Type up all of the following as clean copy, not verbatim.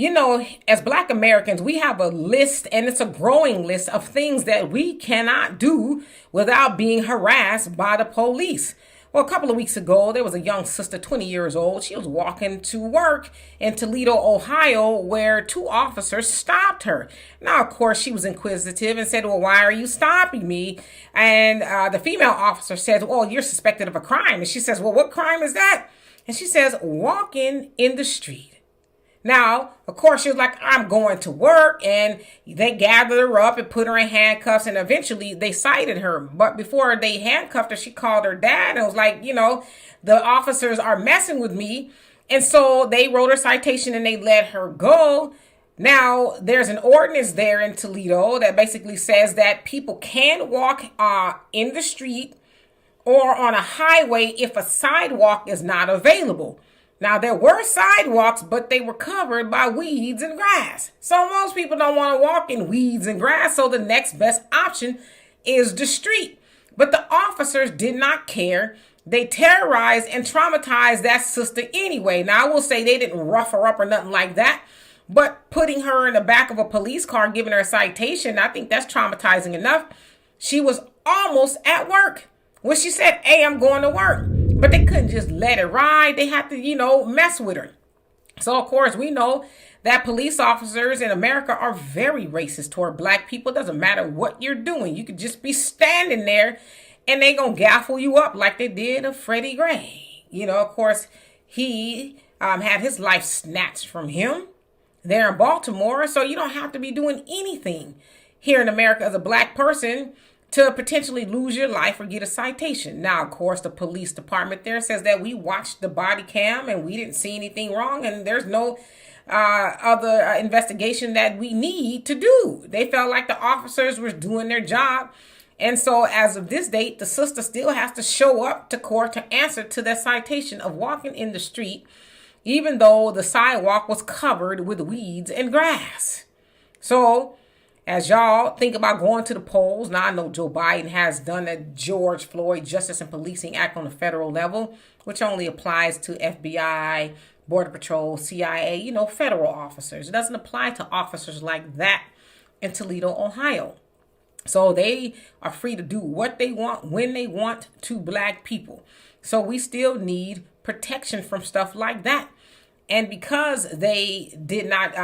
You know, as Black Americans, we have a list, and it's a growing list of things that we cannot do without being harassed by the police. Well, a couple of weeks ago, there was a young sister, 20 years old. She was walking to work in Toledo, Ohio, where two officers stopped her. Now, of course, she was inquisitive and said, well, why are you stopping me? And the female officer says, well, you're suspected of a crime. And she says, well, what crime is that? And she says, walking in the street. Now, of course, she was like, I'm going to work, and they gathered her up and put her in handcuffs, and eventually they cited her. But before they handcuffed her, she called her dad and was like, the officers are messing with me. And so they wrote her citation and they let her go. Now, there's an ordinance there in Toledo that basically says that people can walk in the street or on a highway if a sidewalk is not available. Now, there were sidewalks, but they were covered by weeds and grass. So most people don't want to walk in weeds and grass, so the next best option is the street. But the officers did not care. They terrorized and traumatized that sister anyway. Now, I will say they didn't rough her up or nothing like that, but putting her in the back of a police car, giving her a citation, I think that's traumatizing enough. She was almost at work when she said, hey, I'm going to work. But they couldn't just let it ride. They had to, mess with her. So, of course, we know that police officers in America are very racist toward Black people. It doesn't matter what you're doing. You could just be standing there and they going to gaffle you up like they did of Freddie Gray. Of course, he had his life snatched from him there in Baltimore. So you don't have to be doing anything here in America as a Black person to potentially lose your life or get a citation. Now, of course, the police department there says that we watched the body cam and we didn't see anything wrong, and there's no other investigation that we need to do. They felt like the officers were doing their job. And so as of this date, the sister still has to show up to court to answer to that citation of walking in the street, even though the sidewalk was covered with weeds and grass. So as y'all think about going to the polls, now I know Joe Biden has done a George Floyd Justice and Policing Act on the federal level, which only applies to FBI, Border Patrol, CIA, federal officers. It doesn't apply to officers like that in Toledo, Ohio. So they are free to do what they want, when they want to Black people. So we still need protection from stuff like that. And because they did not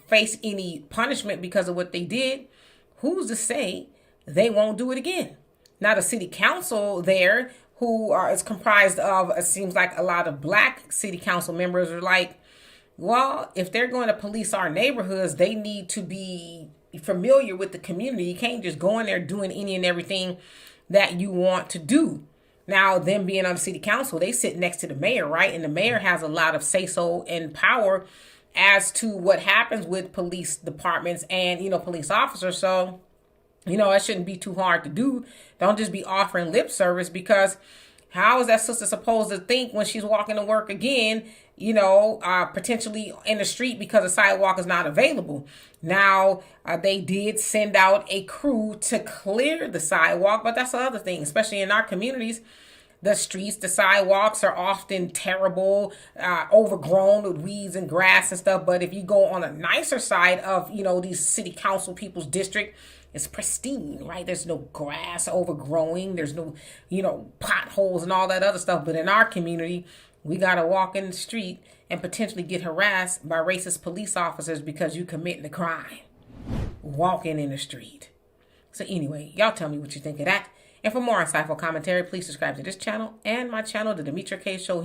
face any punishment because of what they did, who's to say they won't do it again? Now, the city council there, who is comprised of, it seems like a lot of Black city council members, are like, well, if they're going to police our neighborhoods, they need to be familiar with the community. You can't just go in there doing any and everything that you want to do. Now, them being on the city council, they sit next to the mayor, right? And the mayor has a lot of say-so and power as to what happens with police departments and, police officers. So, it shouldn't be too hard to do. Don't just be offering lip service, because how is that sister supposed to think when she's walking to work again, potentially in the street because the sidewalk is not available? Now, they did send out a crew to clear the sidewalk, but that's the other thing, especially in our communities. The streets, the sidewalks are often terrible, overgrown with weeds and grass and stuff. But if you go on a nicer side of, these city council people's district, it's pristine, right? There's no grass overgrowing. There's no, potholes and all that other stuff. But in our community, we got to walk in the street and potentially get harassed by racist police officers because you committing a crime walking in the street. So anyway, y'all tell me what you think of that. And for more insightful commentary, please subscribe to this channel and my channel, The Demetra Kaye Show.